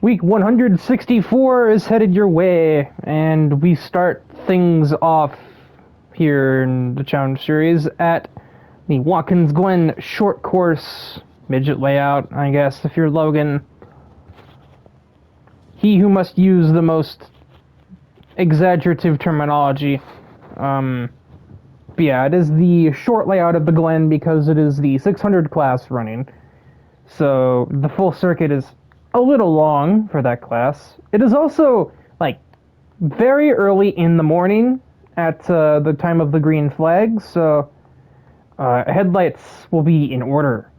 Week 164 is headed your way, and we start things off here in the challenge series at the Watkins Glen short course midget layout, I guess, if you're Logan. He who must use the most exaggerative terminology. But yeah, it is the short layout of the Glen because it is the 600 class running. So the full circuit is a little long for that class. It is also, like, very early in the morning at the time of the green flag, so headlights will be in order.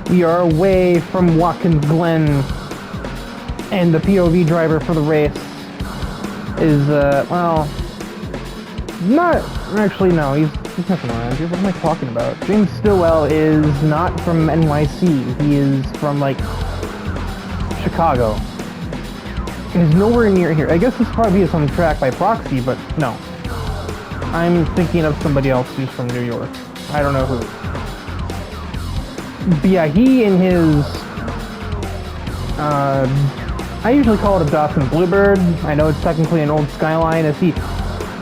We are away from Watkins Glen, and the POV driver for the race is, well, not actually, no, he's nothing around here. What am I talking about? James Stillwell is not from NYC. He is from, like, Chicago. He's nowhere near here. I guess this probably is on track by proxy, but no. I'm thinking of somebody else who's from New York. I don't know who. But yeah, he and his, I usually call it a Datsun Bluebird. I know it's technically an old Skyline, as he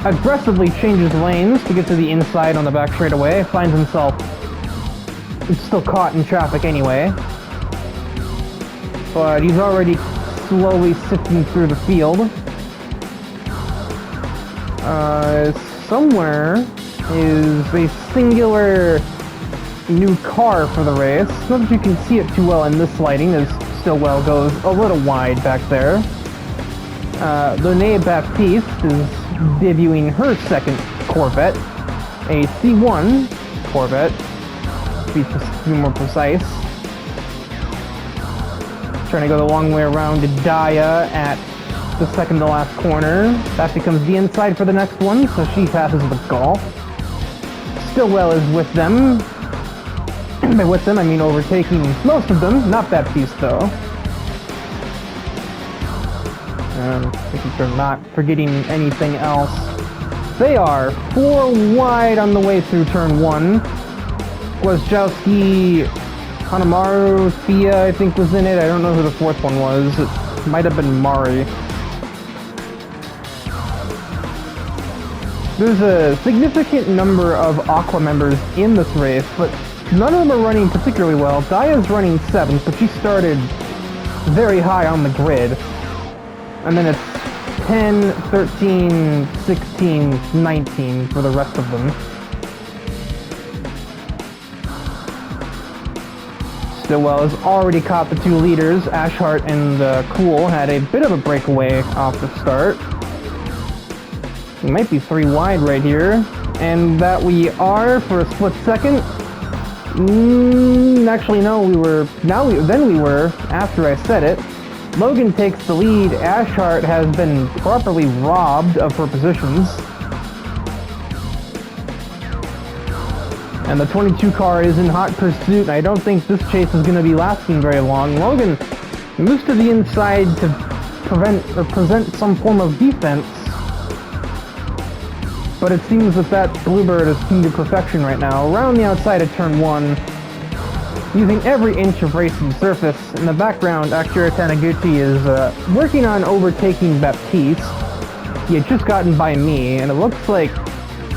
aggressively changes lanes to get to the inside on the back straightaway, finds himself still caught in traffic anyway. But he's already slowly sifting through the field. Somewhere is a singular new car for the race. Not that you can see it too well in this lighting, as Stillwell goes a little wide back there. Lene Baptiste is debuting her second Corvette, a C1 Corvette, to be more precise. Trying to go the long way around to Daya at the second to last corner. That becomes the inside for the next one, so she passes the Golf. Stillwell is with them. By with them, I mean overtaking most of them, not Baptiste though. Making sure I'm not forgetting anything else. They are 4 wide on the way through turn 1. Wojciechowski, Hanamaru, Thea, I think, was in it. I don't know who the fourth one was. It might have been Mari. There's a significant number of Aqua members in this race, but none of them are running particularly well. Daya's running 7th, but she started very high on the grid. And then it's 10, 13, 16, 19 for the rest of them. Stillwell has already caught the 2 leaders. Ashhart and Cool had a bit of a breakaway off the start. We might be 3 wide right here. And that we are for a split second. Actually, no, we were after I said it. Logan takes the lead. Ashhart has been properly robbed of her positions. And the 22 car is in hot pursuit, and I don't think this chase is going to be lasting very long. Logan moves to the inside to present some form of defense. But it seems that Bluebird is key to perfection right now. Around the outside of turn 1. Using every inch of racing surface. In the background, Akira Taniguchi is working on overtaking Baptiste. He had just gotten by me, and it looks like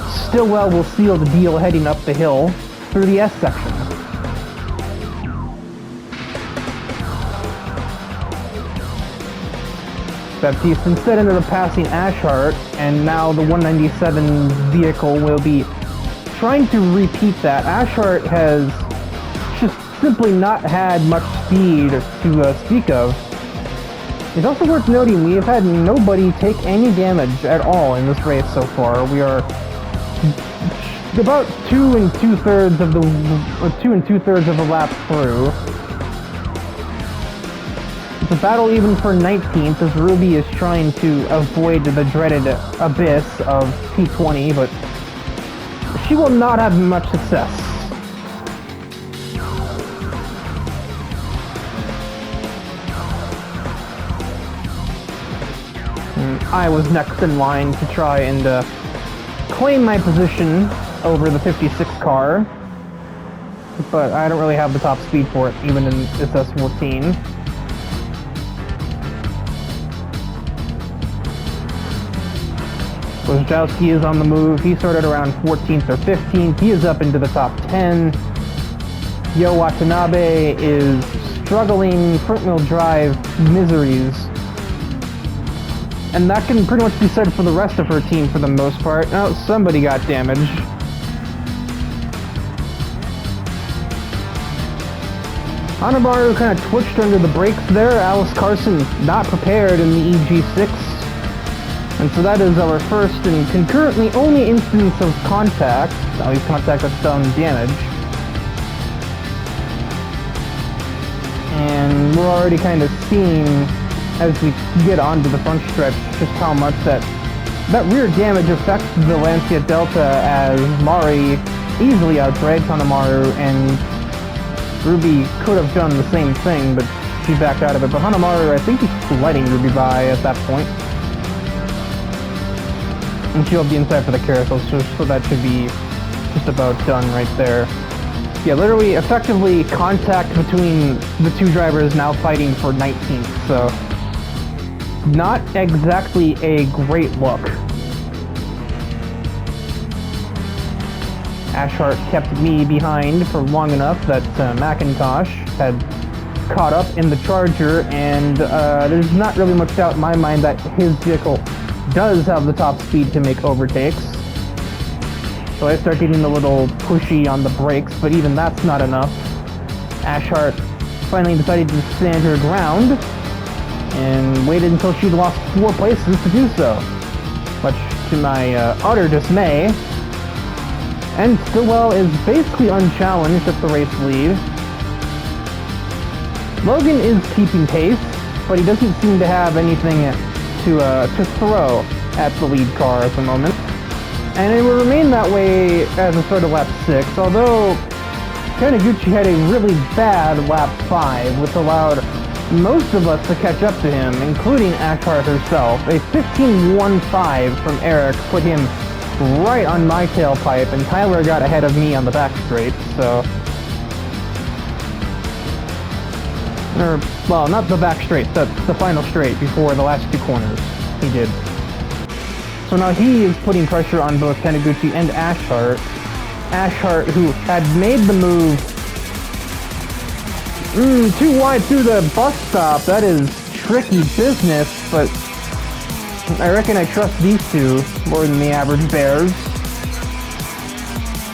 Stillwell will seal the deal heading up the hill through the S section. Baptiste instead ended up passing Ashhart, and now the 197 vehicle will be trying to repeat that. Ashhart has just simply not had much speed to speak of. It's also worth noting we have had nobody take any damage at all in this race so far. We are about 2 2/3 of the lap through. It's a battle even for 19th, as Ruby is trying to avoid the dreaded abyss of P20, but she will not have much success. I was next in line to try and claim my position over the 56 car. but I don't really have the top speed for it, even in SS14. Wojciechowski is on the move. He started around 14th or 15th. He is up into the top 10. Yo Watanabe is struggling front-wheel drive miseries. And that can pretty much be said for the rest of her team for the most part. Oh, somebody got damaged. Hanamaru kind of twitched under the brakes there. Alice Carson not prepared in the EG6. And so that is our first and concurrently only instance of contact, at least contact that's done damage. And we're already kind of seeing, as we get onto the front stretch, just how much that rear damage affects the Lancia Delta, as Mari easily outdrags Hanamaru, and Ruby could have done the same thing, but she backed out of it. But Hanamaru, I think he's letting Ruby by at that point. And she'll be inside for the carousel, so that should be just about done right there. Yeah, literally, effectively, contact between the two drivers now fighting for 19th, so not exactly a great look. Ashhart kept me behind for long enough that McIntosh had caught up in the Charger, and there's not really much doubt in my mind that his vehicle does have the top speed to make overtakes. So I start getting a little pushy on the brakes, but even that's not enough. Ashhart finally decided to stand her ground and waited until she'd lost 4 places to do so, much to my utter dismay. And Stillwell is basically unchallenged at the race lead. Logan is keeping pace, but he doesn't seem to have anything to throw at the lead car at the moment. And it will remain that way as a start of lap 6, although Taniguchi had a really bad lap 5, which allowed most of us to catch up to him, including Ashhart herself. A 15.15 from Eric put him right on my tailpipe, and Tyler got ahead of me on the back straight, so... well, not the back straight, the final straight before the last 2 corners. He did. So now he is putting pressure on both Taniguchi and Ashhart. Ashhart, who had made the move too wide through the bus stop. That is tricky business, but I reckon I trust these two more than the average bears.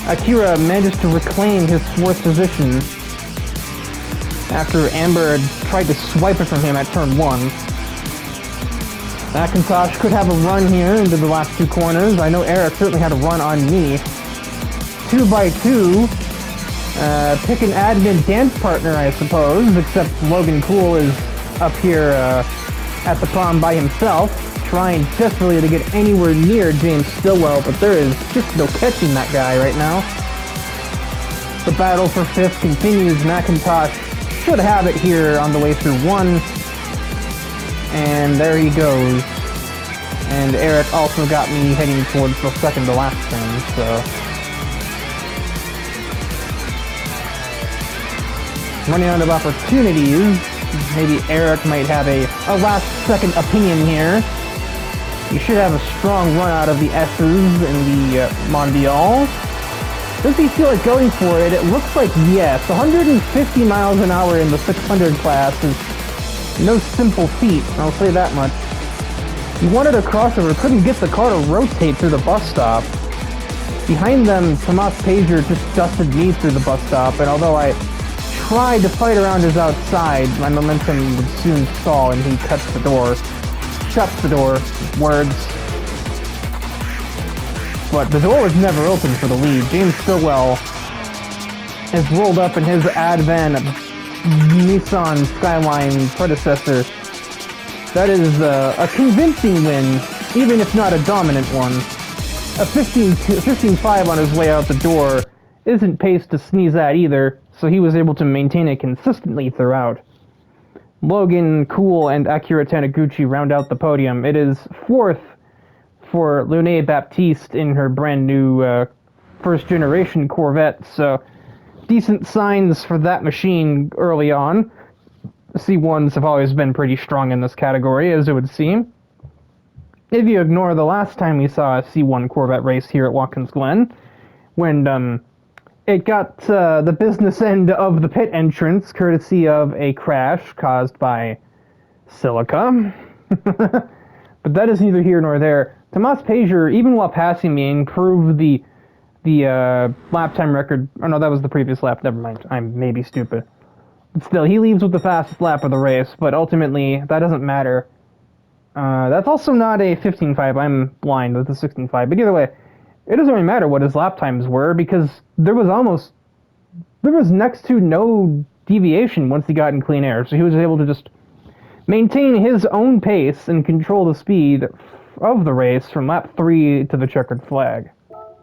Akira managed to reclaim his 4th position after Amber had tried to swipe it from him at turn 1. McIntosh could have a run here into the last 2 corners. I know Eric certainly had a run on me. 2 by 2. Pick an admin dance partner, I suppose, except Logan Cool is up here at the prom by himself, trying desperately to get anywhere near James Stillwell, but there is just no catching that guy right now. The battle for 5th continues. McIntosh should have it here on the way through 1. And there he goes. And Eric also got me heading towards the second to last turn, so... running out of opportunities. Maybe Eric might have a last second opinion here. You should have a strong run out of the S's in the Mondial. Does he feel like going for it? It looks like yes. 150 miles an hour in the 600 class is no simple feat, I'll say that much. He wanted a crossover, couldn't get the car to rotate through the bus stop. Behind them, Tomas Pager just dusted me through the bus stop, and although I tried to fight around his outside, my momentum would soon stall and he shuts the door, words. But the door was never open for the lead. James Stillwell has rolled up in his Advan Nissan Skyline predecessor. That is a convincing win, even if not a dominant one. A 15.5 on his way out the door isn't pace to sneeze at either, so he was able to maintain it consistently throughout. Logan Cool and Akira Taniguchi round out the podium. It is 4th for Lune Baptiste in her brand new first generation Corvette, so decent signs for that machine early on. C1s have always been pretty strong in this category, as it would seem. If you ignore the last time we saw a C1 Corvette race here at Watkins Glen, when it got the business end of the pit entrance, courtesy of a crash caused by silica. But that is neither here nor there. Tomas Pager, even while passing me, improved the lap time record. Oh no, that was the previous lap. Never mind. I'm maybe stupid. But still, he leaves with the fastest lap of the race. But ultimately, that doesn't matter. That's also not a 15.5. I'm blind with the 16.5. But either way, it doesn't really matter what his lap times were because there was next to no deviation once he got in clean air. So he was able to just maintain his own pace and control the speed of the race from lap 3 to the checkered flag.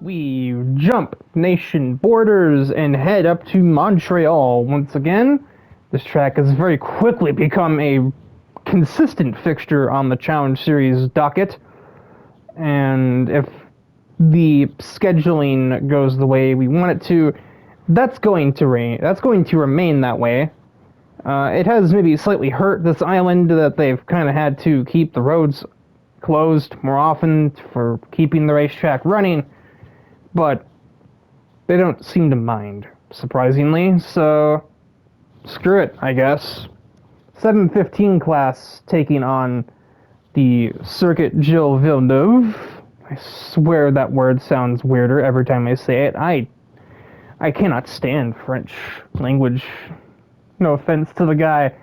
We jump nation borders and head up to Montreal once again. This track has very quickly become a consistent fixture on the Challenge Series docket, and if the scheduling goes the way we want it to, that's going to remain that way. It has maybe slightly hurt this island that they've kind of had to keep the roads closed more often for keeping the racetrack running, but they don't seem to mind, surprisingly, so screw it, I guess. 715 class taking on the Circuit Gilles Villeneuve. I swear that word sounds weirder every time I say it. I cannot stand French language. No offense to the guy,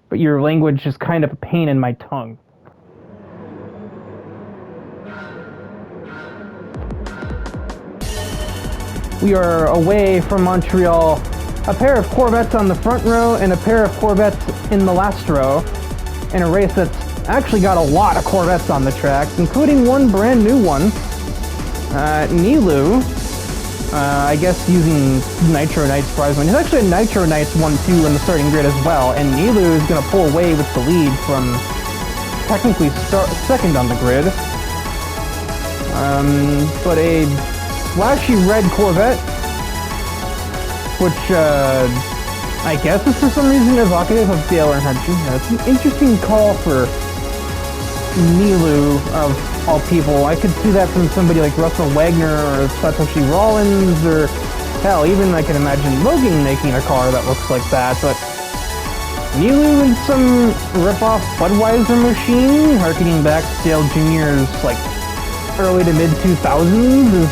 but your language is kind of a pain in my tongue. We are away from Montreal. A pair of Corvettes on the front row and a pair of Corvettes in the last row, in a race that's actually got a lot of Corvettes on the track, including one brand new one. Nilu, I guess using Nitro Knights surprisingly. There's actually a Nitro Knights 1-2 in the starting grid as well, and Nilu is going to pull away with the lead from technically second on the grid. But a flashy red Corvette, which I guess is for some reason evocative of Dale Earnhardt Jr. It's an interesting call for Nilu, of all people. I could see that from somebody like Russell Wagner or Satoshi Rollins, or hell, even I can imagine Logan making a car that looks like that, but Nilu in some rip-off Budweiser machine, harkening back to Dale Jr.'s like early to mid-2000s, is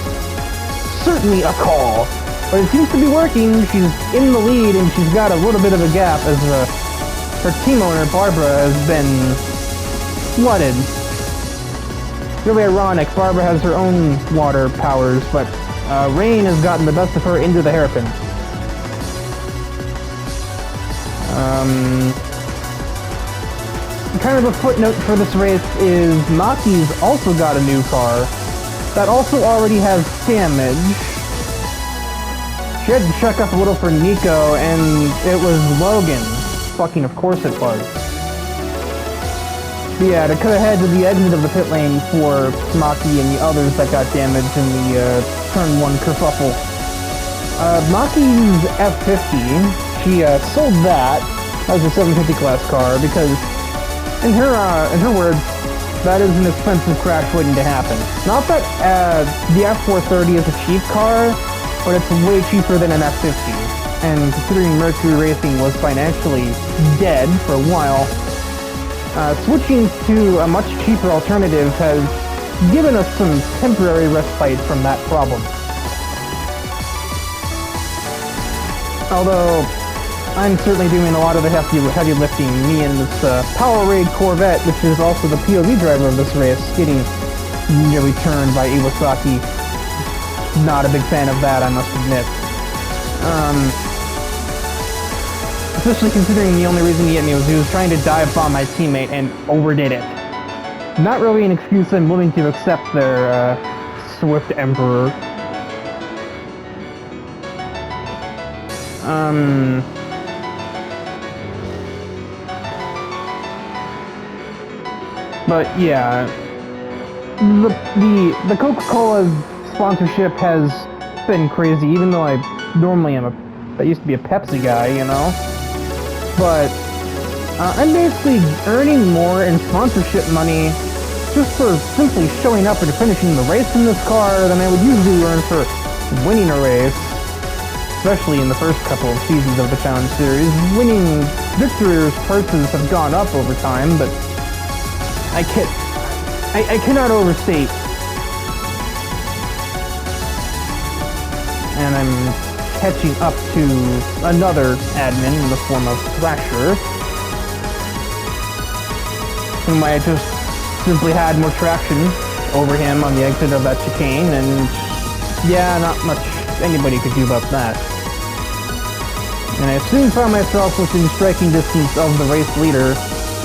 certainly a call. But it seems to be working. She's in the lead, and she's got a little bit of a gap as her team owner, Barbara, has been flooded. Really ironic. Barbara has her own water powers, but rain has gotten the best of her into the hairpin. Kind of a footnote for this race is Maki's also got a new car that also already has damage. She had to check up a little for Nico, and it was Logan. Fucking of course it was. But yeah, to cut ahead to the exit of the pit lane for Maki and the others that got damaged in the turn 1 kerfuffle. Maki's F50, she sold that as a 750 class car because, in her words, that is an expensive crash waiting to happen. Not that the F430 is a cheap car, but it's way cheaper than an F50. And considering Mercury Racing was financially dead for a while, switching to a much cheaper alternative has given us some temporary respite from that problem. Although, I'm certainly doing a lot of the heavy lifting. Me and this Powerade Corvette, which is also the POV driver of this race, getting nearly turned by Iwasaki. Not a big fan of that, I must admit. Especially considering the only reason he hit me was he was trying to dive bomb my teammate and overdid it. Not really an excuse I'm willing to accept there, Swift Emperor. But yeah, the Coca-Cola sponsorship has been crazy, even though I normally am a that used to be a Pepsi guy, you know. But I'm basically earning more in sponsorship money just for simply showing up and finishing the race in this car than I would usually earn for winning a race. Especially in the first couple of seasons of the Challenge Series. Winning victors' purses have gone up over time, but I cannot overstate. And I'm catching up to another admin in the form of Thrasher, whom I just simply had more traction over him on the exit of that chicane, and yeah, not much anybody could do about that. And I soon found myself within striking distance of the race leader,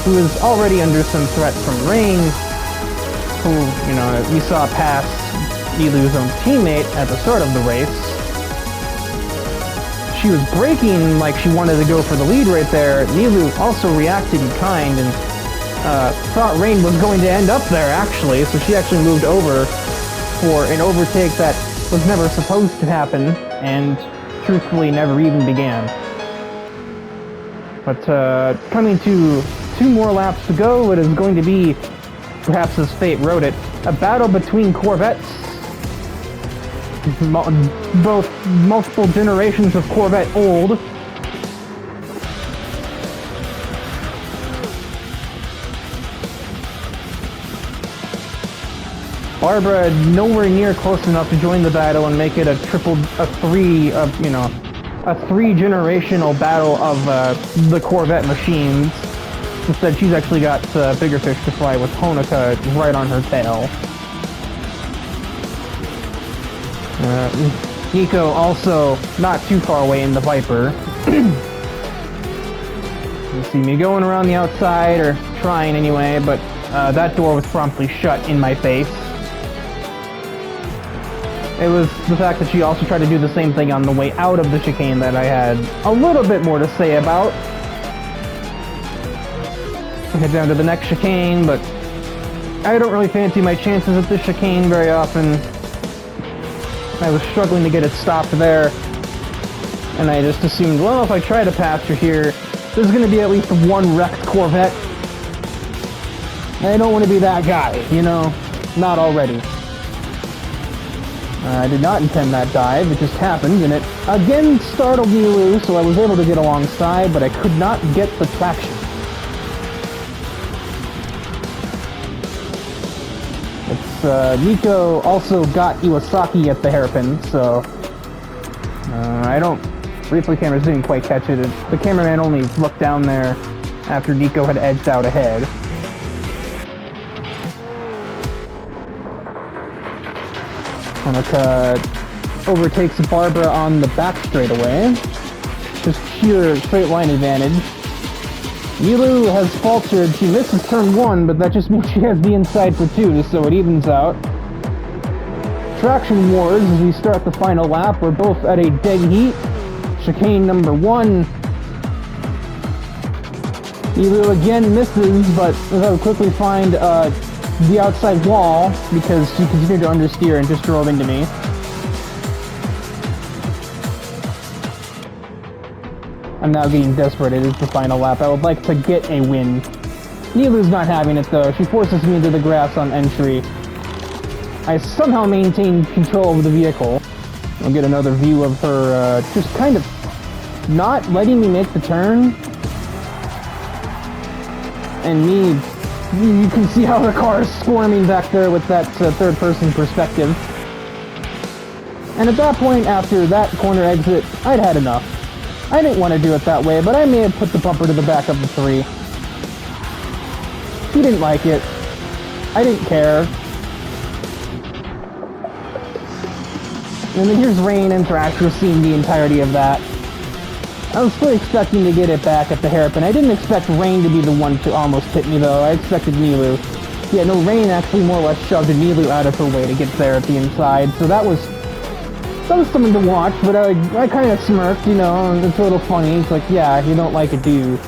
who is already under some threat from Rain, who, you know, we saw pass Nilou's own teammate at the start of the race. She was braking like she wanted to go for the lead right there. Nilou also reacted in kind and thought Rain was going to end up there, actually, so she actually moved over for an overtake that was never supposed to happen, and truthfully never even began. But coming to 2 more laps to go, it is going to be, perhaps as fate wrote it, a battle between Corvettes. Both multiple generations of Corvette old. Barbara nowhere near close enough to join the battle and make it a three-generational battle of the Corvette machines. Instead, she's actually got bigger fish to fry with Honoka right on her tail. Nico also not too far away in the Viper. You see me going around the outside, or trying anyway, but that door was promptly shut in my face. It was the fact that she also tried to do the same thing on the way out of the chicane that I had a little bit more to say about. I head down to the next chicane, but I don't really fancy my chances at this chicane very often. I was struggling to get it stopped there, and I just assumed, well, if I try to pass her here, there's going to be at least one wrecked Corvette. I don't want to be that guy, you know? Not already. I did not intend that dive, it just happened, and it again startled Nilou, so I was able to get alongside, but I could not get the traction. Nico also got Iwasaki at the hairpin, so I don't... Replay cameras didn't quite catch it. The cameraman only looked down there after Nico had edged out ahead. Honoka overtakes Barbara on the back straightaway. Just sheer straight line advantage. Nilou has faltered. She misses turn 1, but that just means she has the inside for 2, so it evens out. Traction wars as we start the final lap. We're both at a dead heat. Chicane number 1. Nilou again misses, but I would quickly find the outside wall because she continued to understeer and just drove into me. I'm now getting desperate. It is the final lap. I would like to get a win. Nilou's not having it though. She forces me into the grass on entry. I somehow maintain control of the vehicle. I'll get another view of her just kind of not letting me make the turn. And me, you can see how the car is squirming back there with that third-person perspective. And at that point, after that corner exit, I'd had enough. I didn't want to do it that way, but I may have put the bumper to the back of the 3. She didn't like it. I didn't care. And then here's Rain and Thrasher seeing the entirety of that. I was fully expecting to get it back at the hairpin. I didn't expect Rain to be the one to almost hit me, though. I expected Nilou. Yeah, no, Rain actually more or less shoved Nilou out of her way to get there at the inside, so that was something to watch, but I kind of smirked, you know, and it's a little funny. It's like, yeah, you don't like it, do you?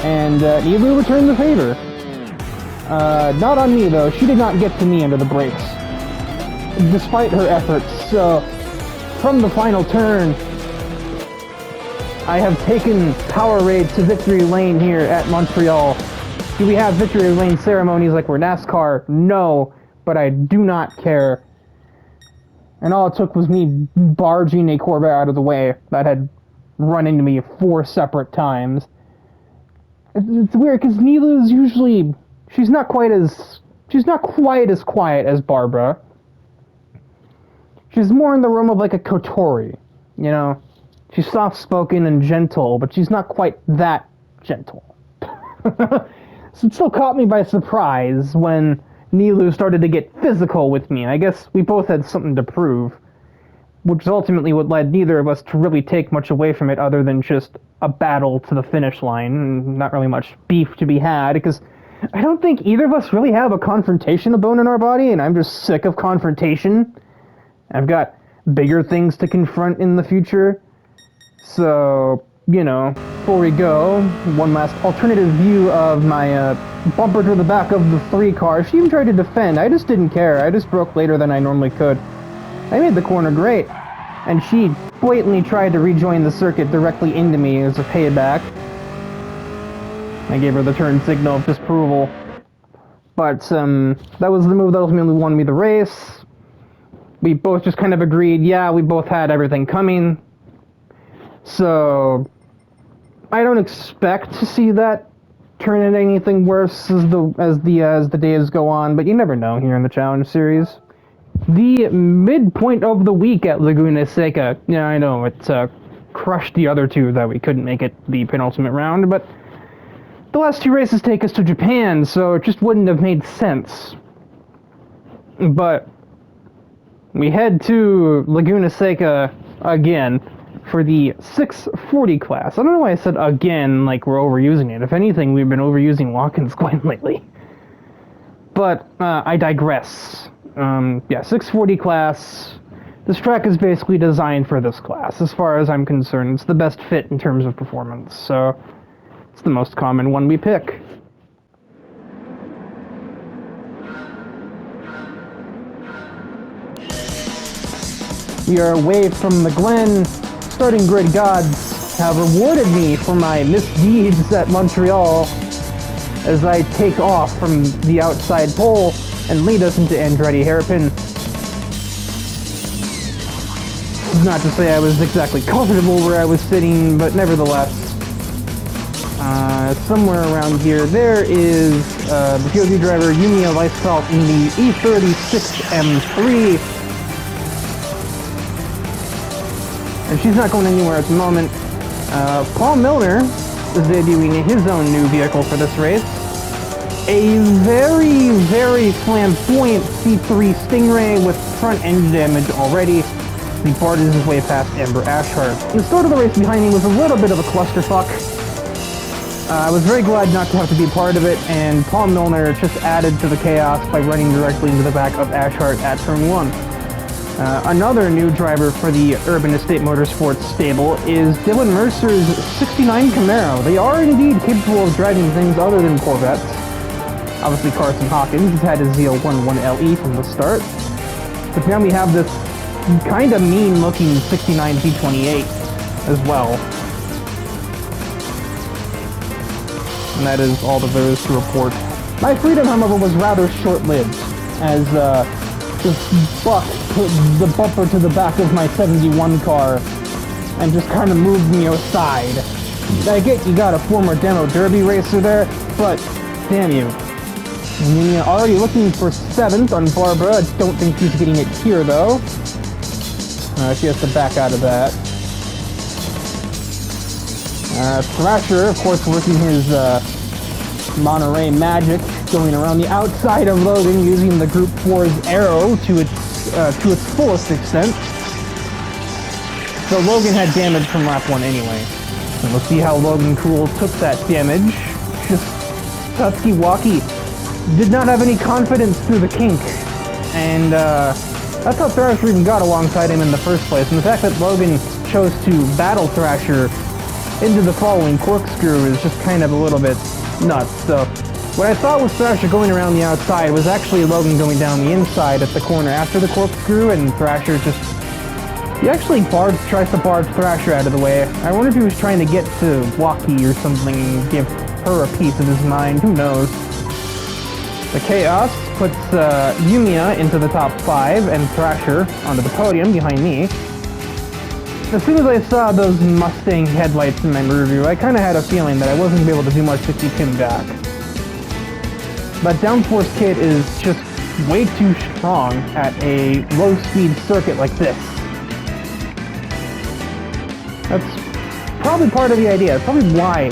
And Nilou returned the favor. Not on me, though. She did not get to me under the brakes, despite her efforts, so from the final turn, I have taken Powerade to victory lane here at Montreal. Do we have victory lane ceremonies like we're NASCAR? No, but I do not care. And all it took was me barging a Corvette out of the way that had run into me 4 separate times. It's weird, because Nilu's usually... She's not quite as quiet as Barbara. She's more in the realm of like a Kotori, you know? She's soft-spoken and gentle, but she's not quite that gentle. So it still caught me by surprise when Nilu started to get physical with me. I guess we both had something to prove, which is ultimately what led neither of us to really take much away from it other than just a battle to the finish line, and not really much beef to be had, because I don't think either of us really have a confrontation bone in our body, and I'm just sick of confrontation. I've got bigger things to confront in the future. So, you know, before we go, one last alternative view of my bumper to the back of the 3 car. She even tried to defend. I just didn't care. I just broke later than I normally could. I made the corner great, and she blatantly tried to rejoin the circuit directly into me as a payback. I gave her the turn signal of disapproval. But that was the move that ultimately won me the race. We both just kind of agreed, yeah, we both had everything coming. So I don't expect to see that turn into anything worse as the days go on, but you never know here in the Challenge Series. The midpoint of the week at Laguna Seca. Yeah, I know it crushed the other 2 that we couldn't make it the penultimate round, but the last 2 races take us to Japan, so it just wouldn't have made sense. But we head to Laguna Seca again for the 640 class. I don't know why I said again like we're overusing it. If anything, we've been overusing Watkins Glen lately. But I digress. Yeah, 640 class. This track is basically designed for this class, as far as I'm concerned. It's the best fit in terms of performance, so it's the most common one we pick. We are away from the Glen. Starting grid gods have rewarded me for my misdeeds at Montreal as I take off from the outside pole and lead us into Andretti Hairpin. Not to say I was exactly comfortable where I was sitting, but nevertheless, somewhere around here, there is the POV driver Yumiya Weisfeld in the E36 M3. And she's not going anywhere at the moment. Paul Milner is debuting his own new vehicle for this race. A very, very flamboyant C3 Stingray with front end damage already. He barges his way past Amber Ashhart. The start of the race behind me was a little bit of a clusterfuck. I was very glad not to have to be a part of it, and Paul Milner just added to the chaos by running directly into the back of Ashhart at turn 1. Another new driver for the Urban Estate Motorsports stable is Dylan Mercer's 69 Camaro. They are indeed capable of driving things other than Corvettes. Obviously Carson Hawkins has had his ZL11LE from the start. But now we have this kind of mean-looking 69 V28 as well. And that is all that there is to report. My freedom, however, was rather short-lived, as this buck put the bumper to the back of my 71 car and just kind of moved me aside. I get you got a former demo derby racer there, but damn you. Yumiya already looking for 7th on Barbara. I don't think she's getting it here though. She has to back out of that. Thrasher, of course, working his Monterey magic, going around the outside of Logan using the Group 4's arrow to its fullest extent. So Logan had damage from lap 1 anyway. And we'll see how Logan Cool took that damage. Just Tutski-walkie. Did not have any confidence through the kink. And that's how Thrasher even got alongside him in the first place. And the fact that Logan chose to battle Thrasher into the following corkscrew is just kind of a little bit nuts. So what I thought was Thrasher going around the outside was actually Logan going down the inside at the corner after the corkscrew, and Thrasher just, He actually tries to barge Thrasher out of the way. I wonder if he was trying to get to Waki or something and give her a piece of his mind. Who knows? The Chaos puts Yumiya into the top 5 and Thrasher onto the podium behind me. As soon as I saw those Mustang headlights in my review, I kind of had a feeling that I wasn't going to be able to do much to keep him back. But Downforce Kid is just way too strong at a low-speed circuit like this. That's probably part of the idea. It's probably why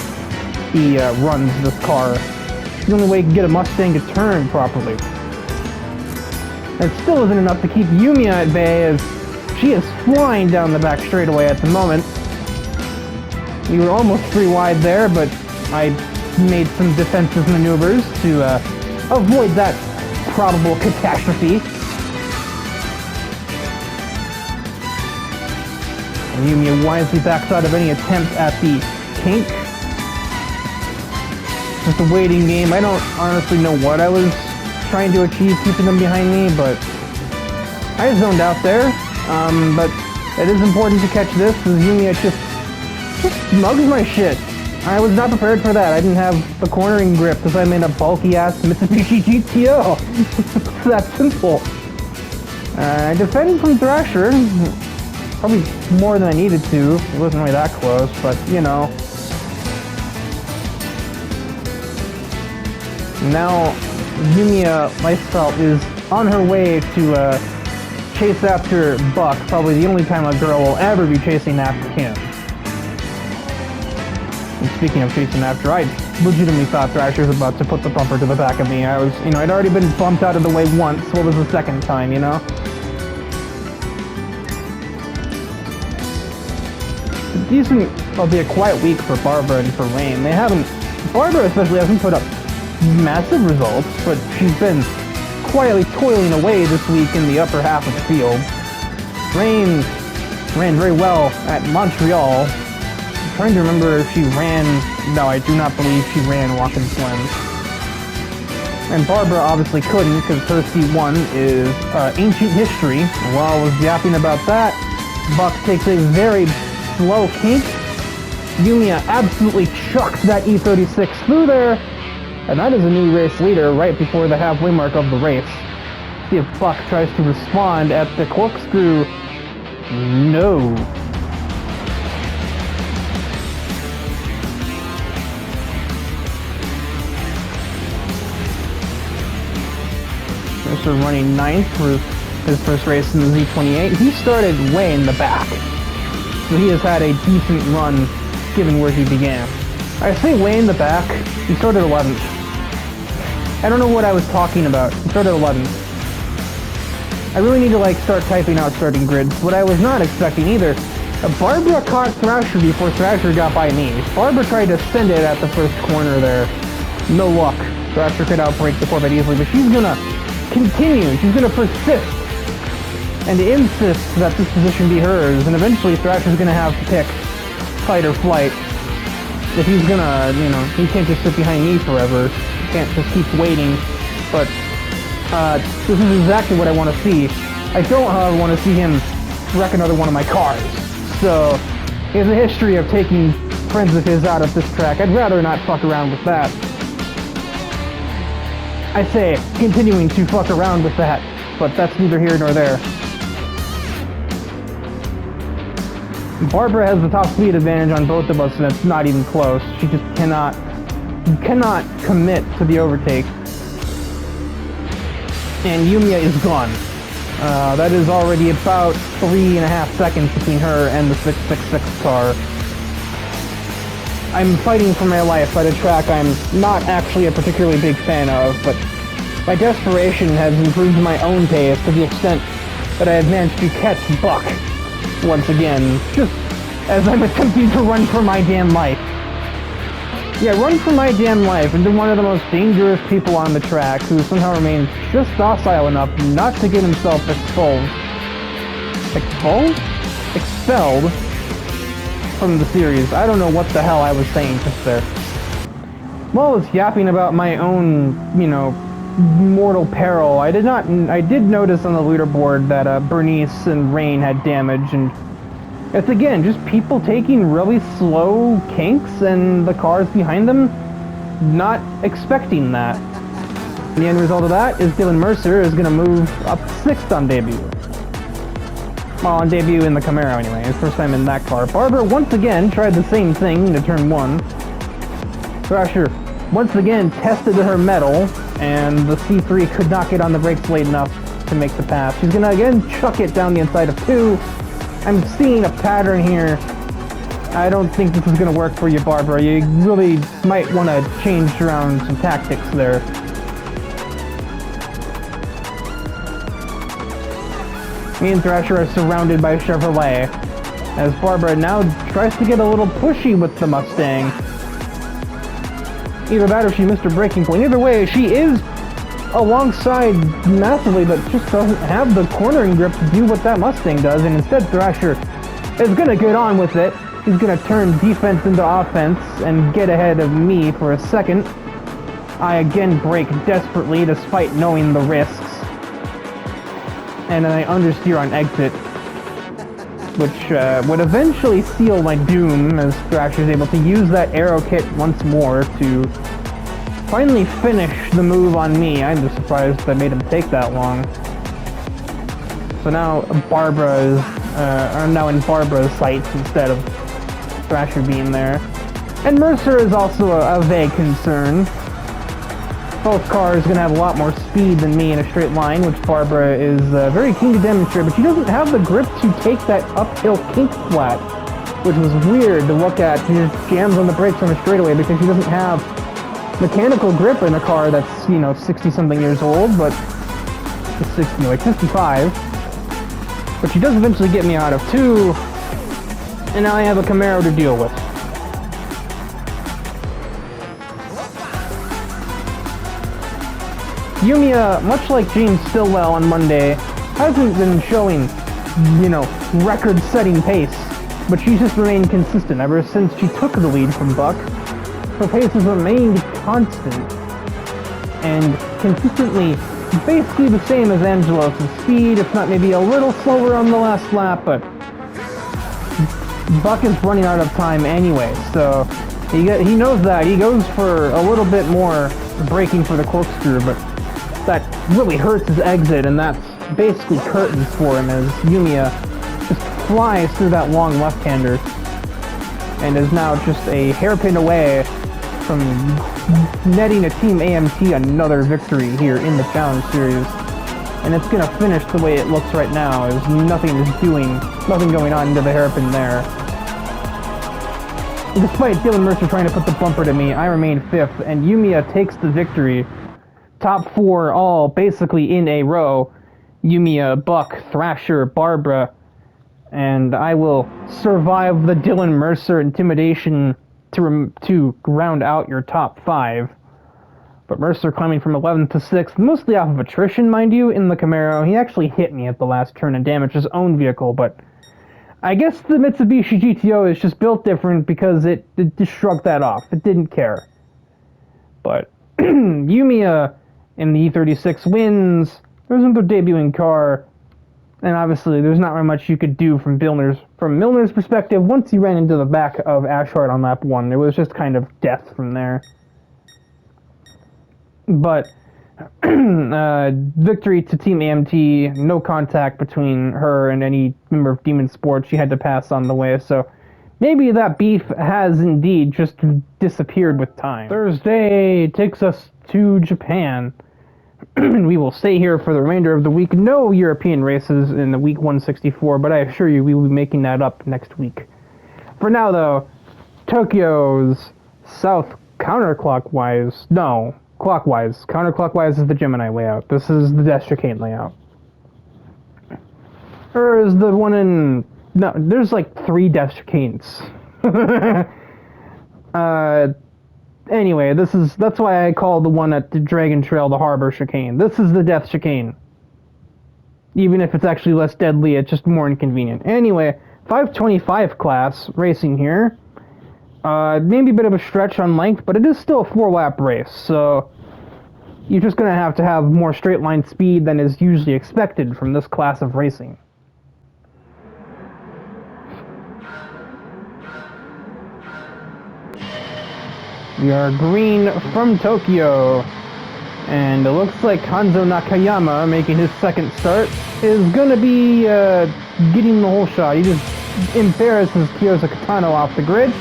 he runs this car. It's the only way you can get a Mustang to turn properly. It still isn't enough to keep Yumiya at bay, as she is flying down the back straightaway at the moment. We were almost 3 wide there, but I made some defensive maneuvers to avoid that probable catastrophe. And Yumiya wisely backs out of any attempt at the kink. Just a waiting game. I don't honestly know what I was trying to achieve keeping them behind me, but I zoned out there. But it is important to catch this, as Yumiya just mugs my shit. I was not prepared for that. I didn't have the cornering grip because I'm in a bulky-ass Mitsubishi GTO. It's that simple. I defended from Thrasher. Probably more than I needed to. It wasn't really that close, but, you know. Now, Yumiya, I felt, is on her way to chase after Buck, probably the only time a girl will ever be chasing after him. And speaking of chasing after, I legitimately thought Thrasher was about to put the bumper to the back of me. I was, I'd already been bumped out of the way once, what was the second time, you know? A decent, albeit quiet week for Barbara and for Rain. Barbara especially hasn't put up massive results, but she's been quietly toiling away this week in the upper half of the field. Rain ran very well at Montreal. I'm trying to remember if she ran... No, I do not believe she ran Walk and Slim. And Barbara obviously couldn't, because her C1 is ancient history. And while I was yapping about that, Buck takes a very slow kink. Yumiya absolutely chucks that E36 through there. And that is a new race leader right before the halfway mark of the race. See if Buck tries to respond at the corkscrew. No. Mercer running 9th for his first race in the Z28. He started way in the back, so he has had a decent run given where he began. I say way in the back, he started 11th. I don't know what I was talking about. He started 11th. I really need to start typing out starting grids. What I was not expecting either. Barbara caught Thrasher before Thrasher got by me. Barbara tried to send it at the first corner there. No luck. Thrasher could outbreak the Corvette easily, but she's gonna continue. She's gonna persist and insist that this position be hers, and eventually Thrasher's gonna have to pick fight or flight. If he's gonna, he can't just sit behind me forever. He can't just keep waiting. But this is exactly what I want to see. I don't, however, want to see him wreck another one of my cars. So, he has a history of taking friends of his out of this track. I'd rather not fuck around with that. I say, continuing to fuck around with that, but that's neither here nor there. Barbara has the top speed advantage on both of us, and it's not even close. She just cannot commit to the overtake. And Yumiya is gone. That is already about 3.5 seconds between her and the 666 car. I'm fighting for my life at a track I'm not actually a particularly big fan of, but my desperation has improved my own pace to the extent that I have managed to catch Buck once again, just as I'm attempting to run for my damn life. Yeah, run for my damn life into one of the most dangerous people on the track, who somehow remains just docile enough not to get himself expelled from the series. I don't know what the hell I was saying just there. Well, I was yapping about my own, mortal peril. I did notice on the leaderboard that Bernice and Rain had damage, and it's again just people taking really slow kinks and the cars behind them not expecting that. The end result of that is Dylan Mercer is going to move up 6th on debut. Well, on debut in the Camaro anyway, his first time in that car. Barbara once again tried the same thing into turn 1. Thrasher once again tested her mettle, and the C3 could not get on the brakes late enough to make the pass. She's going to again chuck it down the inside of 2. I'm seeing a pattern here. I don't think this is going to work for you, Barbara. You really might want to change around some tactics there. Me and Thrasher are surrounded by Chevrolet, as Barbara now tries to get a little pushy with the Mustang. Either that or she missed her braking point. Either way, she is alongside massively, but just doesn't have the cornering grip to do what that Mustang does, and instead Thrasher is going to get on with it. He's going to turn defense into offense and get ahead of me for a second. I again brake desperately despite knowing the risks. And then I understeer on exit, which would eventually seal my doom as Thrasher's able to use that aero kit once more to finally finish the move on me. I'm just surprised that made him take that long. So now Barbara is now in Barbara's sights instead of Thrasher being there. And Mercer is also a vague concern. Both cars going to have a lot more speed than me in a straight line, which Barbara is very keen to demonstrate, but she doesn't have the grip to take that uphill kink flat, which was weird to look at. She just jams on the brakes on a straightaway because she doesn't have mechanical grip in a car that's, 60-something years old, but 60, like 55. But she does eventually get me out of 2, and now I have a Camaro to deal with. Yumiya, much like James Stillwell on Monday, hasn't been showing, record-setting pace, but she's just remained consistent ever since she took the lead from Buck. Her pace has remained constant, and consistently basically the same as Angelos' speed, if not maybe a little slower on the last lap, but Buck is running out of time anyway, so he knows that. He goes for a little bit more braking for the corkscrew, but that really hurts his exit, and that's basically curtains for him as Yumiya just flies through that long left-hander and is now just a hairpin away from netting a Team AMT another victory here in the Challenge Series. And it's going to finish the way it looks right now, as nothing going on into the hairpin there. Despite Dylan Mercer trying to put the bumper to me, I remain 5th, and Yumiya takes the victory. Top 4 all basically in a row. Yumiya, Buck, Thrasher, Barbara, and I will survive the Dylan Mercer intimidation to round out your top 5. But Mercer climbing from 11th to 6th, mostly off of attrition, mind you, in the Camaro. He actually hit me at the last turn and damaged his own vehicle, but I guess the Mitsubishi GTO is just built different because it just shrugged that off. It didn't care. But Yumiya in the E36 wins. There's another debuting car, and obviously there's not very much you could do from Milner's perspective. Once he ran into the back of Ashhart on lap 1, it was just kind of death from there. But victory to Team AMT, no contact between her and any member of Demon Sports. She had to pass on the way, so maybe that beef has indeed just disappeared with time. Thursday takes us to Japan. We will stay here for the remainder of the week. No European races in the week 164, but I assure you we will be making that up next week. For now, though, Tokyo's south counterclockwise. No, clockwise. Counterclockwise is the Gemini layout. This is the Death Chicane layout. Or is the one in... No, there's like 3 Death Chicanes. Anyway, that's why I call the one at the Dragon Trail the Harbor Chicane. This is the Death Chicane. Even if it's actually less deadly, it's just more inconvenient. Anyway, 525 class racing here. Maybe a bit of a stretch on length, but it is still a 4-lap race, so you're just going to have more straight line speed than is usually expected from this class of racing. We are green from Tokyo, and it looks like Hanzo Nakayama, making his second start, is going to be getting the whole shot. He just embarrasses Kyosa Kitano off the grid.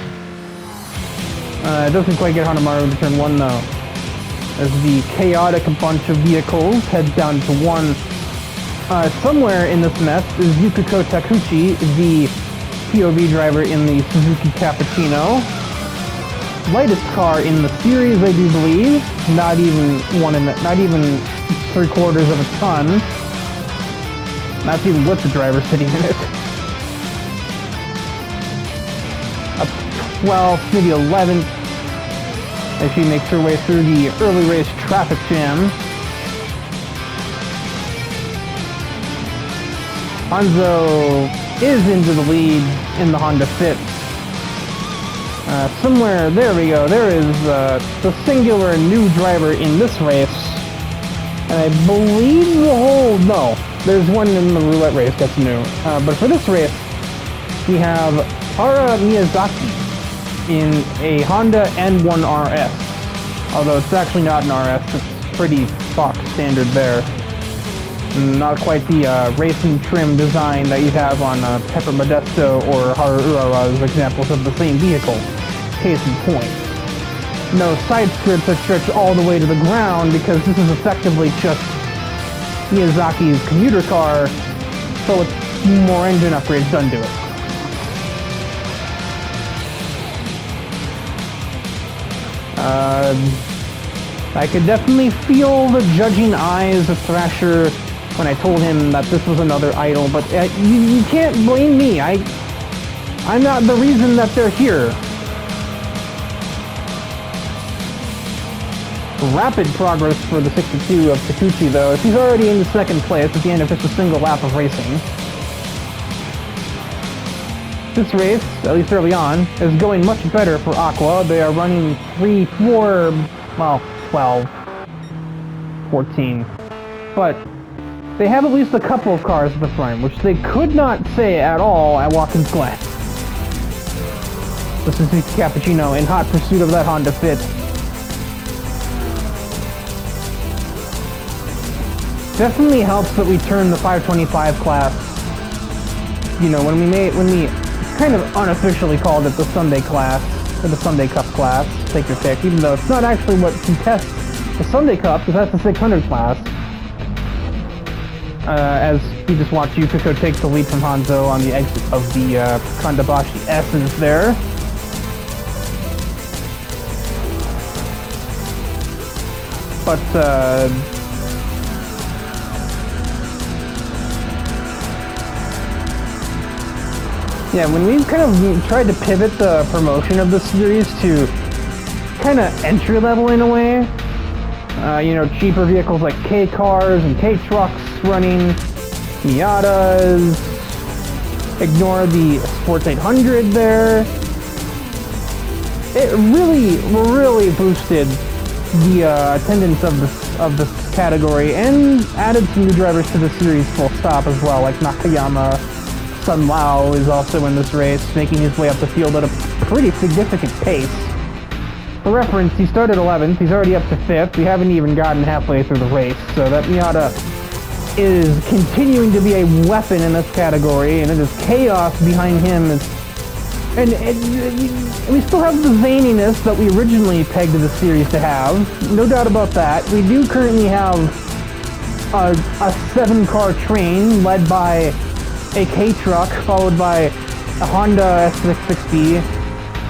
It doesn't quite get Hanamaru to turn 1 though, as the chaotic bunch of vehicles head down to 1. Somewhere in this mess is Yukiko Takuchi, the POV driver in the Suzuki Cappuccino. Lightest car in the series, I do believe. Not even 3/4 of a ton. That's even with the driver sitting in it. Up 12th, maybe 11th, as she makes her way through the early race traffic jam. Hanzo is into the lead in the Honda Fit. Somewhere, there we go, there is the singular new driver in this race. And I believe no, there's one in the roulette race that's new. But for this race, we have Hara Miyazaki in a Honda N1 RS. Although it's actually not an RS, it's pretty stock standard there. Not quite the racing trim design that you have on Pepper Modesto or Haru Urawa as examples of the same vehicle. Case in point. No side skirts that stretch all the way to the ground because this is effectively just Miyazaki's commuter car, so it's more engine upgrades done to it. I could definitely feel the judging eyes of Thrasher when I told him that this was another idol, but you can't blame me. I'm not the reason that they're here. Rapid progress for the 62 of Takuchi, though. He's already in the second place at the end of just a single lap of racing. This race, at least early on, is going much better for Aqua. They are running 12, 14. But they have at least a couple of cars at the front, which they could not say at all at Watkins Glen. The Suzuki Cappuccino in hot pursuit of that Honda Fit. Definitely helps that we turned the 525 class. You know, when we kind of unofficially called it the Sunday class, or the Sunday Cup class, take your pick, even though it's not actually what contests the Sunday Cup, because that's the 600 class. As you just watch Yukiko take the lead from Hanzo on the exit of the Kandabashi S's there. But, yeah, when we kind of tried to pivot the promotion of the series to kind of entry-level in a way, you know, cheaper vehicles like K-cars and K-trucks running, Miatas, ignore the Sports 800 there. It really boosted the attendance of this category and added some new drivers to the series full stop as well, like Nakayama. Sun Lao is also in this race, making his way up the field at a pretty significant pace. For reference, he started 11th, he's already up to 5th, we haven't even gotten halfway through the race, so that Miata is continuing to be a weapon in this category, and it is chaos behind him. And we still have the zaniness that we originally pegged the series to have, no doubt about that. We do currently have a 7-car train led by a K-truck, followed by a Honda S660,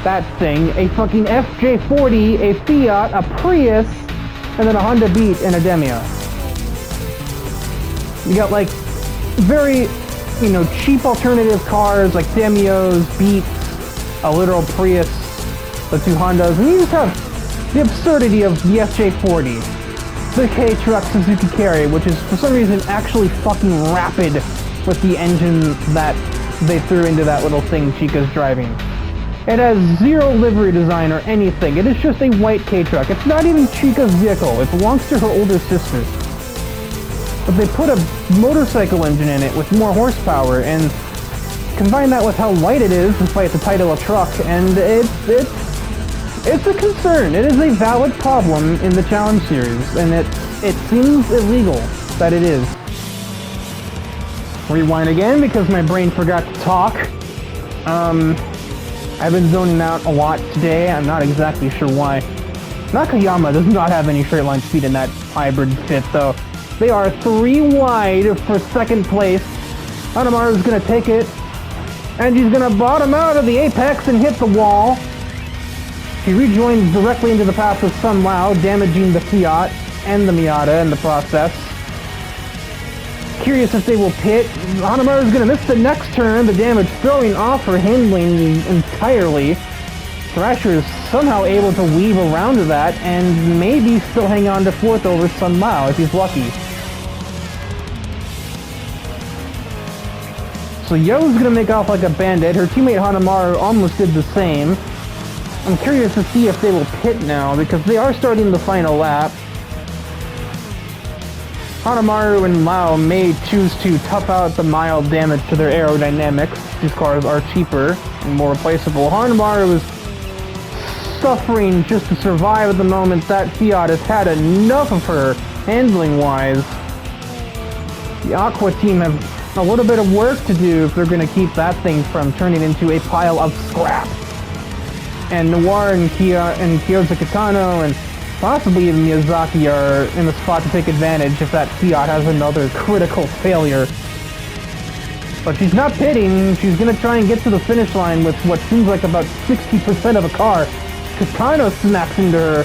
that thing, a fucking FJ40, a Fiat, a Prius, and then a Honda Beat and a Demia. You got like very, you know, cheap alternative cars like Demios, Beats, a literal Prius, the 2 Hondas, and you just have the absurdity of the FJ40, the K-truck Suzuki Carry, which is for some reason actually fucking rapid with the engine that they threw into that little thing Chica's driving. It has zero livery design or anything. It is just a white K-Truck. It's not even Chica's vehicle. It belongs to her older sister. But they put a motorcycle engine in it with more horsepower, and combine that with how light it is, despite the title of truck, and it's a concern. It is a valid problem in the Challenge Series, and it seems illegal that it is. Rewind again because my brain forgot to talk. I've been zoning out a lot today. I'm not exactly sure why. Nakayama does not have any straight line speed in that hybrid fit, though. They are 3 wide for second place. Hanamaru's gonna take it, and she's gonna bottom out of the apex and hit the wall. She rejoins directly into the path of Sun Lao, damaging the Fiat and the Miata in the process. Curious if they will pit. Hanamaru's gonna miss the next turn, the damage throwing off her handling entirely. Thrasher is somehow able to weave around to that and maybe still hang on to 4th over Sun Lao if he's lucky. So Yo's gonna make off like a bandit. Her teammate Hanamaru almost did the same. I'm curious to see if they will pit now because they are starting the final lap. Hanamaru and Lao may choose to tough out the mild damage to their aerodynamics. These cars are cheaper and more replaceable. Hanamaru is suffering just to survive at the moment. That Fiat has had enough of her handling-wise. The Aqua team have a little bit of work to do if they're going to keep that thing from turning into a pile of scrap. And Noir and Kyoza Kitano and possibly even Miyazaki are in the spot to take advantage if that Fiat has another critical failure. But she's not pitting. She's going to try and get to the finish line with what seems like about 60% of a car. Kitano smacks into her.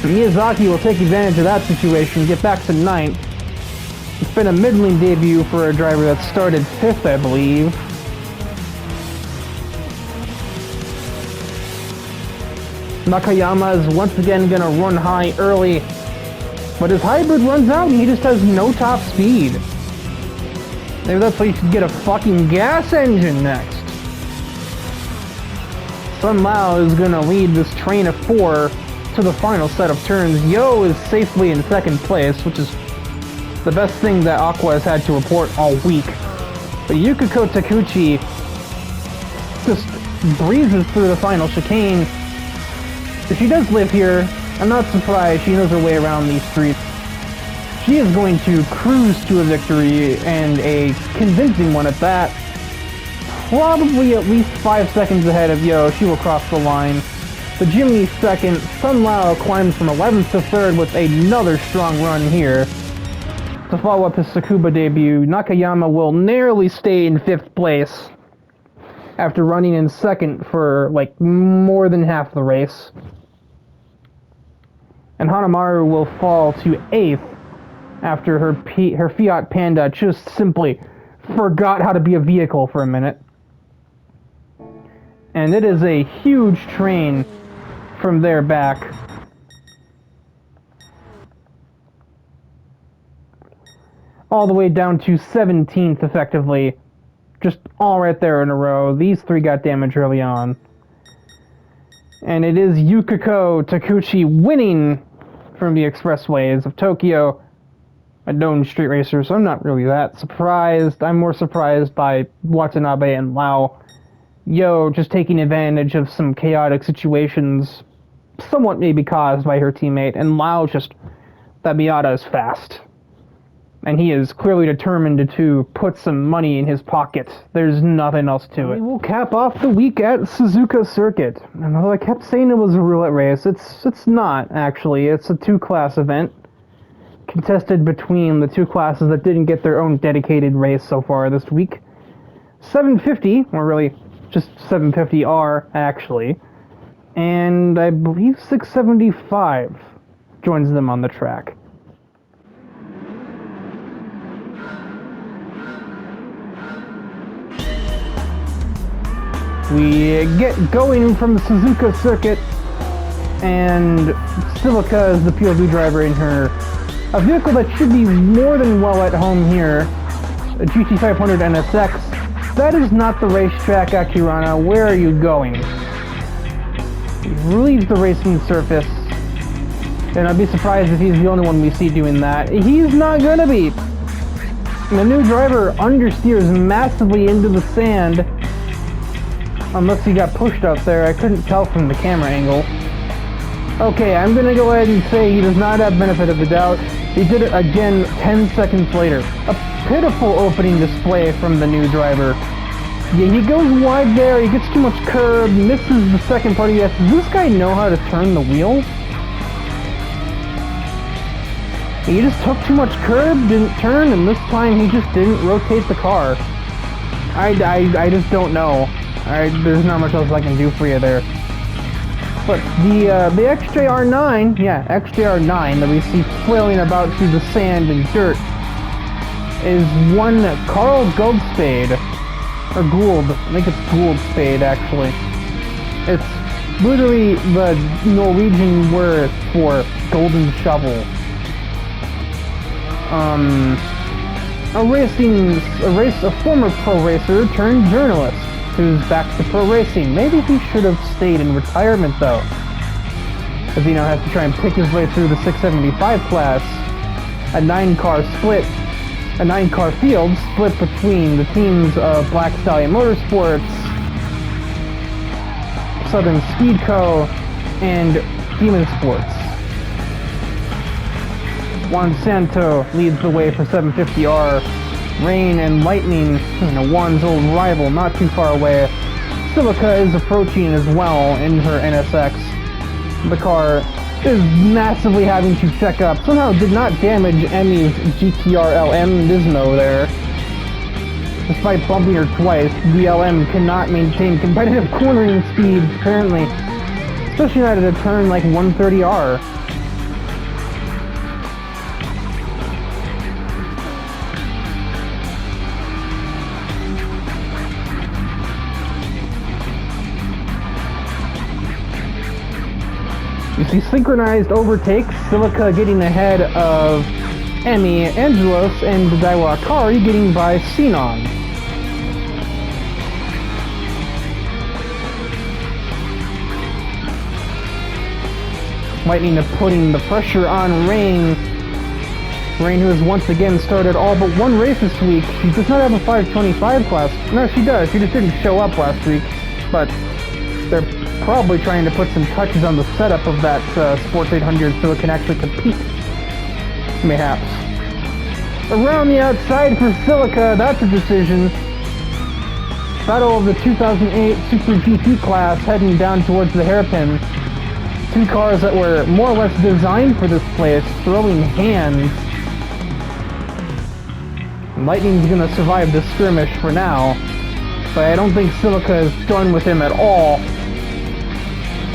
Miyazaki will take advantage of that situation, get back to 9th. It's been a middling debut for a driver that started 5th, I believe. Nakayama is once again going to run high early, but his hybrid runs out and he just has no top speed. Maybe that's why you should get a fucking gas engine next. Sun Lao is going to lead this train of 4 to the final set of turns. Yo is safely in 2nd place, which is the best thing that Aqua has had to report all week. But Yukiko Takuchi just breezes through the final chicane. If she does live here, I'm not surprised. She knows her way around these streets. She is going to cruise to a victory, and a convincing one at that. Probably at least 5 seconds ahead of Yo. She will cross the line. The Jimny 2nd. Sun Lao climbs from 11th to 3rd with another strong run here. To follow up his Tsukuba debut, Nakayama will narrowly stay in 5th place after running in 2nd for like more than half the race. And Hanamaru will fall to 8th after her Fiat Panda just simply forgot how to be a vehicle for a minute. And it is a huge train from there back. All the way down to 17th, effectively. Just all right there in a row. These 3 got damage early on. And it is Yukiko Takuchi winning from the expressways of Tokyo. A known street racer, so I'm not really that surprised. I'm more surprised by Watanabe and Lao. Yo just taking advantage of some chaotic situations, somewhat maybe caused by her teammate. And Lao just... that Miata is fast. And he is clearly determined to put some money in his pocket. There's nothing else to it. We will cap off the week at Suzuka Circuit. And although I kept saying it was a roulette race, it's not, actually. It's a 2-class event, contested between the 2 classes that didn't get their own dedicated race so far this week. 750, or really just 750R, actually. And I believe 675 joins them on the track. We get going from the Suzuka Circuit, and Silica is the POV driver in a vehicle that should be more than well at home here. A GT500 NSX that is not the racetrack, Akirana. Where are you going? He leaves the racing surface. And I'd be surprised if he's the only one we see doing that. He's not gonna be! The new driver understeers massively into the sand. Unless he got pushed up there, I couldn't tell from the camera angle. Okay, I'm gonna go ahead and say he does not have benefit of the doubt. He did it again 10 seconds later. A pitiful opening display from the new driver. Yeah, he goes wide there, he gets too much curb, misses the second part of the S. Does this guy know how to turn the wheel? He just took too much curb, didn't turn, and this time he just didn't rotate the car. I just don't know. There's not much else I can do for you there. But the XJR9, yeah, XJR9 that we see flailing about through the sand and dirt is one Carl Goldspade, or Gould. I think it's Gouldspade actually. It's literally the Norwegian word for golden shovel. A former pro racer turned journalist who's back to pro racing. Maybe he should have stayed in retirement though, because he now has to try and pick his way through the 675 class. A 9-car field split between the teams of Black Stallion Motorsports, Southern Speed Co, and Demon Sports. Juan Santo leads the way for 750R. Rain and Lightning, Juan's old rival, not too far away. Silica is approaching as well in her NSX. The car is massively having to check up. Somehow did not damage Emmy's GTR LM Nismo there. Despite bumping her twice, the LM cannot maintain competitive cornering speeds, apparently. Especially not at a turn like 130R. You see synchronized overtakes, Silica getting ahead of Emmy Angelos, and Daiwa Akari getting by Sinon. Lightning putting the pressure on Rain. Rain, who has once again started all but one race this week. She does not have a 525 class. No, she does. She just didn't show up last week. But they're probably trying to put some touches on the setup of that Sports 800 so it can actually compete. Mayhaps. Around the outside for Silica, that's a decision. Battle of the 2008 Super GP class heading down towards the hairpin. Two cars that were more or less designed for this place, throwing hands. Lightning's gonna survive this skirmish for now, but I don't think Silica is done with him at all.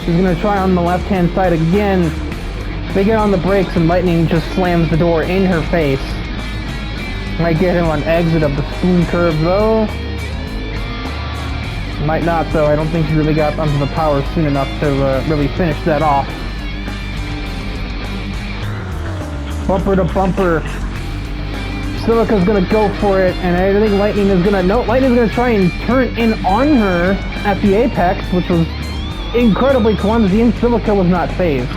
He's gonna try on the left-hand side again. They get on the brakes and Lightning just slams the door in her face. Might get him on exit of the spoon curve though. Might not though, I don't think he really got onto the power soon enough to really finish that off. Bumper to bumper. Silica's gonna go for it, and I think Lightning is gonna try and turn in on her at the apex, which was incredibly clumsy, and Silica was not phased.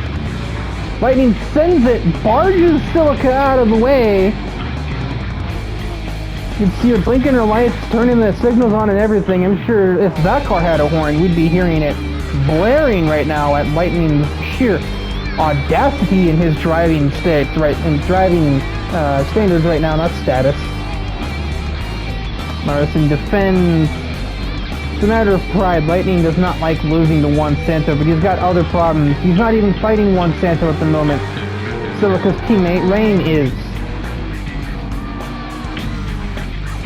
Lightning sends it, barges Silica out of the way. You can see her blinking her lights, turning the signals on and everything. I'm sure if that car had a horn, we'd be hearing it blaring right now at Lightning's sheer audacity in his driving standards right now, not status. Morrison defends. It's a matter of pride. Lightning does not like losing to Juan Santo, but he's got other problems. He's not even fighting Juan Santo at the moment. Silica's teammate, Rain, is.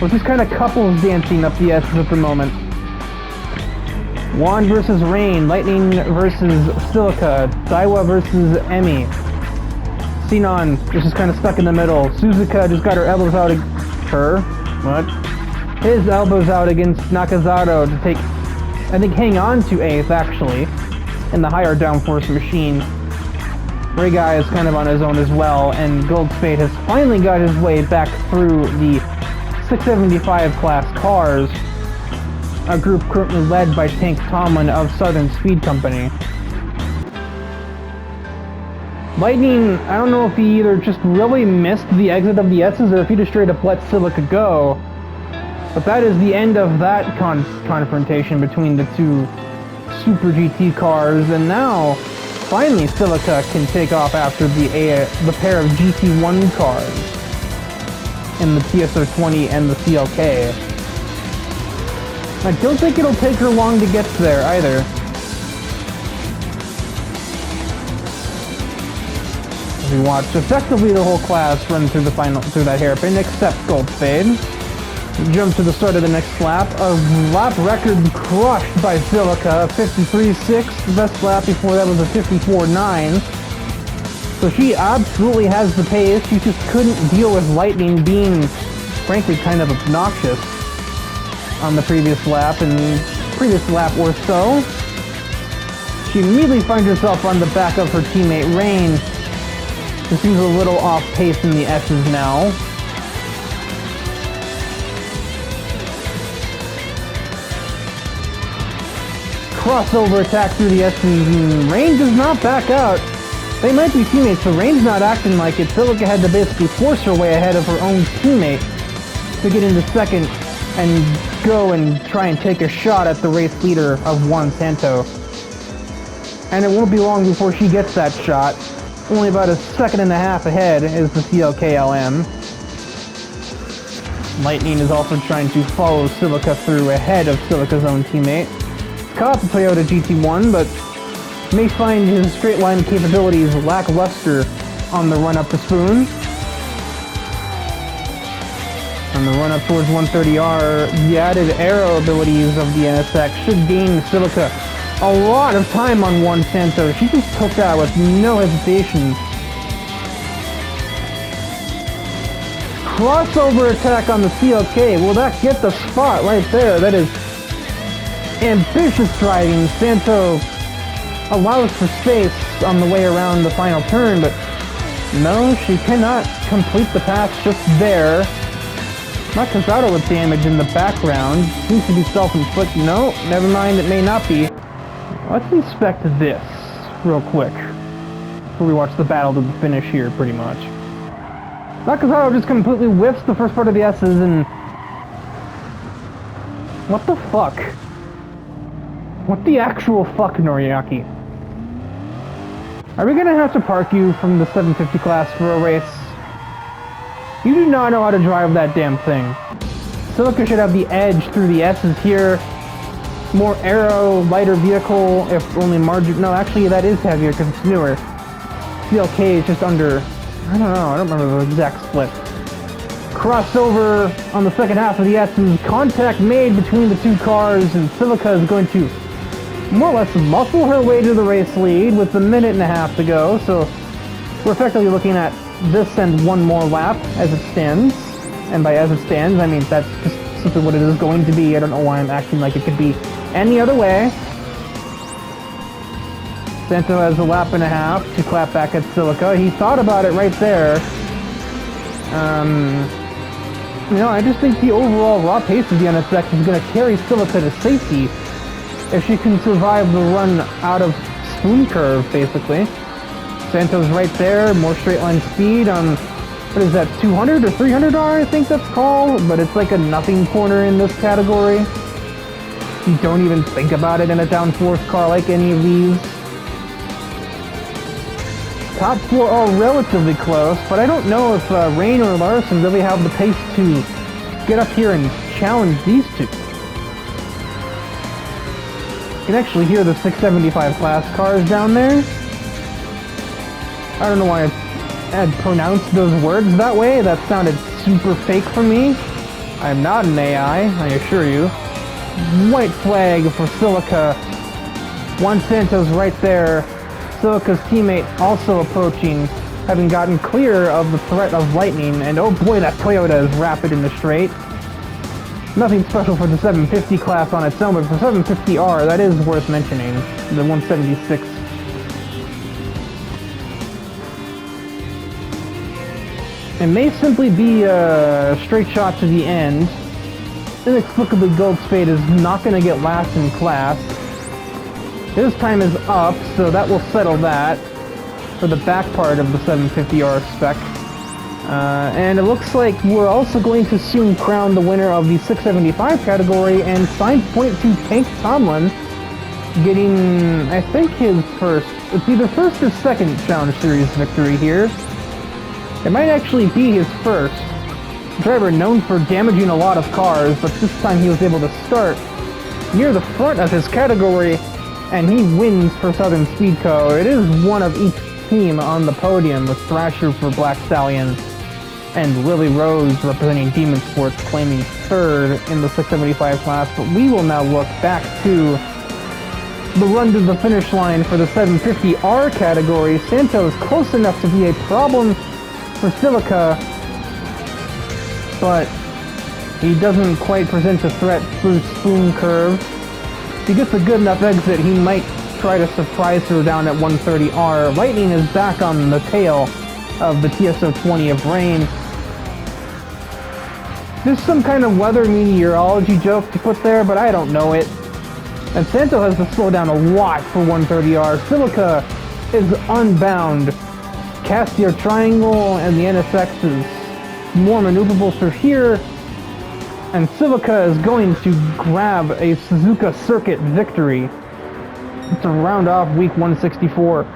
We're just kind of couples dancing up the S's at the moment. Juan versus Rain, Lightning versus Silica, Daiwa versus Emmy. Sinon just kind of stuck in the middle. Suzuka just got her elbows out. His elbows out against Nakazato to take, I think, hang on to 8th actually, in the higher downforce machine. Ray Guy is kind of on his own as well, and Goldspade has finally got his way back through the 675 class cars. a group currently led by Tank Tomlin of Southern Speed Company. Lightning, I don't know if he either just really missed the exit of the S's or if he just straight up let Silica go. But that is the end of that confrontation between the two Super GT cars, and now finally Silica can take off after the pair of GT1 cars in the TS020 and the CLK. I don't think it'll take her long to get there either. We watched effectively the whole class run through that hairpin, except Goldspade. Jump to the start of the next lap. A lap record crushed by Silica, 53.6. The best lap before that was a 54.9. So she absolutely has the pace. She just couldn't deal with Lightning being, frankly, kind of obnoxious on the previous lap or so. She immediately finds herself on the back of her teammate Rain. She seems a little off pace in the S's now. Crossover attack through the S's. Rain does not back out. They might be teammates, so Rain's not acting like it. Silica had to basically force her way ahead of her own teammate to get into second and go and try and take a shot at the race leader of Juan Santo. And it won't be long before she gets that shot. Only about a second and a half ahead is the CLK-LM. Lightning is also trying to follow Silica through ahead of Silica's own teammate. Caught the Toyota GT1, but may find his straight line capabilities lackluster on the run up to Spoon. On the run up towards 130R, the added aero abilities of the NSX should gain Silica a lot of time on Juan Santo. She just took that with no hesitation. Crossover attack on the CLK. Will that get the spot right there? That is ambitious driving. Santo allows for space on the way around the final turn, but no, she cannot complete the pass just there. Nakazado with damage in the background. Seems to be self-inflicted. No, never mind, it may not be. Let's inspect this real quick before we watch the battle to the finish here, pretty much. Nakazado just completely whiffs the first part of the S's and... What the fuck? What the actual fuck, Noriaki? Are we gonna have to park you from the 750 class for a race? You do not know how to drive that damn thing. Silica should have the edge through the S's here. More aero, lighter vehicle, if only margin... No, actually that is heavier because it's newer. CLK is just under... I don't know, I don't remember the exact split. Crossover on the second half of the S's. Contact made between the two cars, and Silica is going to more or less muscle her way to the race lead with a minute and a half to go. So we're effectively looking at this and one more lap as it stands. And by as it stands, I mean that's just simply what it is going to be. I don't know why I'm acting like it could be any other way. Santo has a lap and a half to clap back at Silica. He thought about it right there. You know, I just think the overall raw pace of the NSX is going to carry Silica to safety if she can survive the run out of Spoon Curve, basically. Santo's right there, more straight line speed on, what is that, 200 or 300R, I think that's called, but it's like a nothing corner in this category. You don't even think about it in a downforce car like any of these. Top four are relatively close, but I don't know if Rain or Larson really have the pace to get up here and challenge these two. You can actually hear the 675 class cars down there. I don't know why I pronounced those words that way. That sounded super fake for me. I'm not an AI, I assure you. White flag for Silica. Juan Santo's right there. Silica's teammate also approaching, having gotten clear of the threat of lightning, and oh boy, that Toyota is rapid in the straight. Nothing special for the 750 class on its own, but for 750R, that is worth mentioning. The 176. It may simply be a straight shot to the end. inexplicably Goldspade is not going to get last in class. His time is up, so that will settle that for the back part of the 750R spec. And it looks like we're also going to soon crown the winner of the 675 category, and signs point to Tank Tomlin getting, I think, his first, it's either first or second Challenge Series victory here. It might actually be his first. Driver known for damaging a lot of cars, but this time he was able to start near the front of his category, and he wins for Southern Speed Co. It is one of each team on the podium, with Thrasher for Black Stallion and Lily Rose representing Demon Sports claiming third in the 675 class. But we will now look back to the run to the finish line for the 750R category. Santo is close enough to be a problem for Silica, but he doesn't quite present a threat through Spoon Curve. If he gets a good enough exit, he might try to surprise her down at 130R. Lightning is back on the tail of the TSO-20 of Rain. There's some kind of weather meteorology joke to put there, but I don't know it. And Santo has to slow down a lot for 130R. Silica is unbound. Casio Triangle and the NSX is more maneuverable through here. And Silica is going to grab a Suzuka Circuit victory to round off week 164.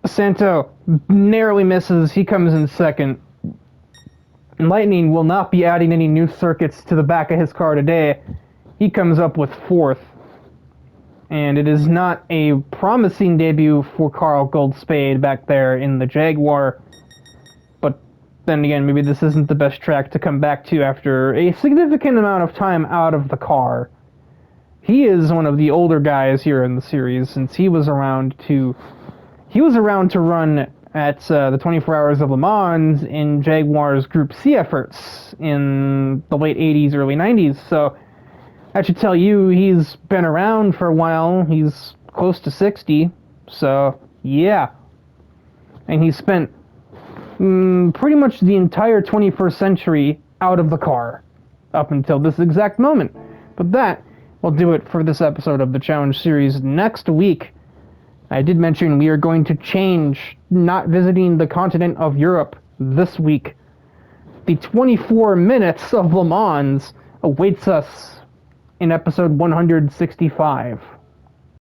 Santo narrowly misses. He comes in second. Lightning will not be adding any new circuits to the back of his car today. He comes up with fourth. And it is not a promising debut for Carl Goldspade back there in the Jaguar. But then again, maybe this isn't the best track to come back to after a significant amount of time out of the car. He is one of the older guys here in the series, since he was around to run at the 24 Hours of Le Mans in Jaguar's Group C efforts in the late 80s, early 90s. So I should tell you, he's been around for a while. He's close to 60. So yeah. And he spent pretty much the entire 21st century out of the car up until this exact moment. But that will do it for this episode of the Challenge Series. Next week, I did mention we are going to change, not visiting the continent of Europe this week. The 24 minutes of Le Mans awaits us in episode 165.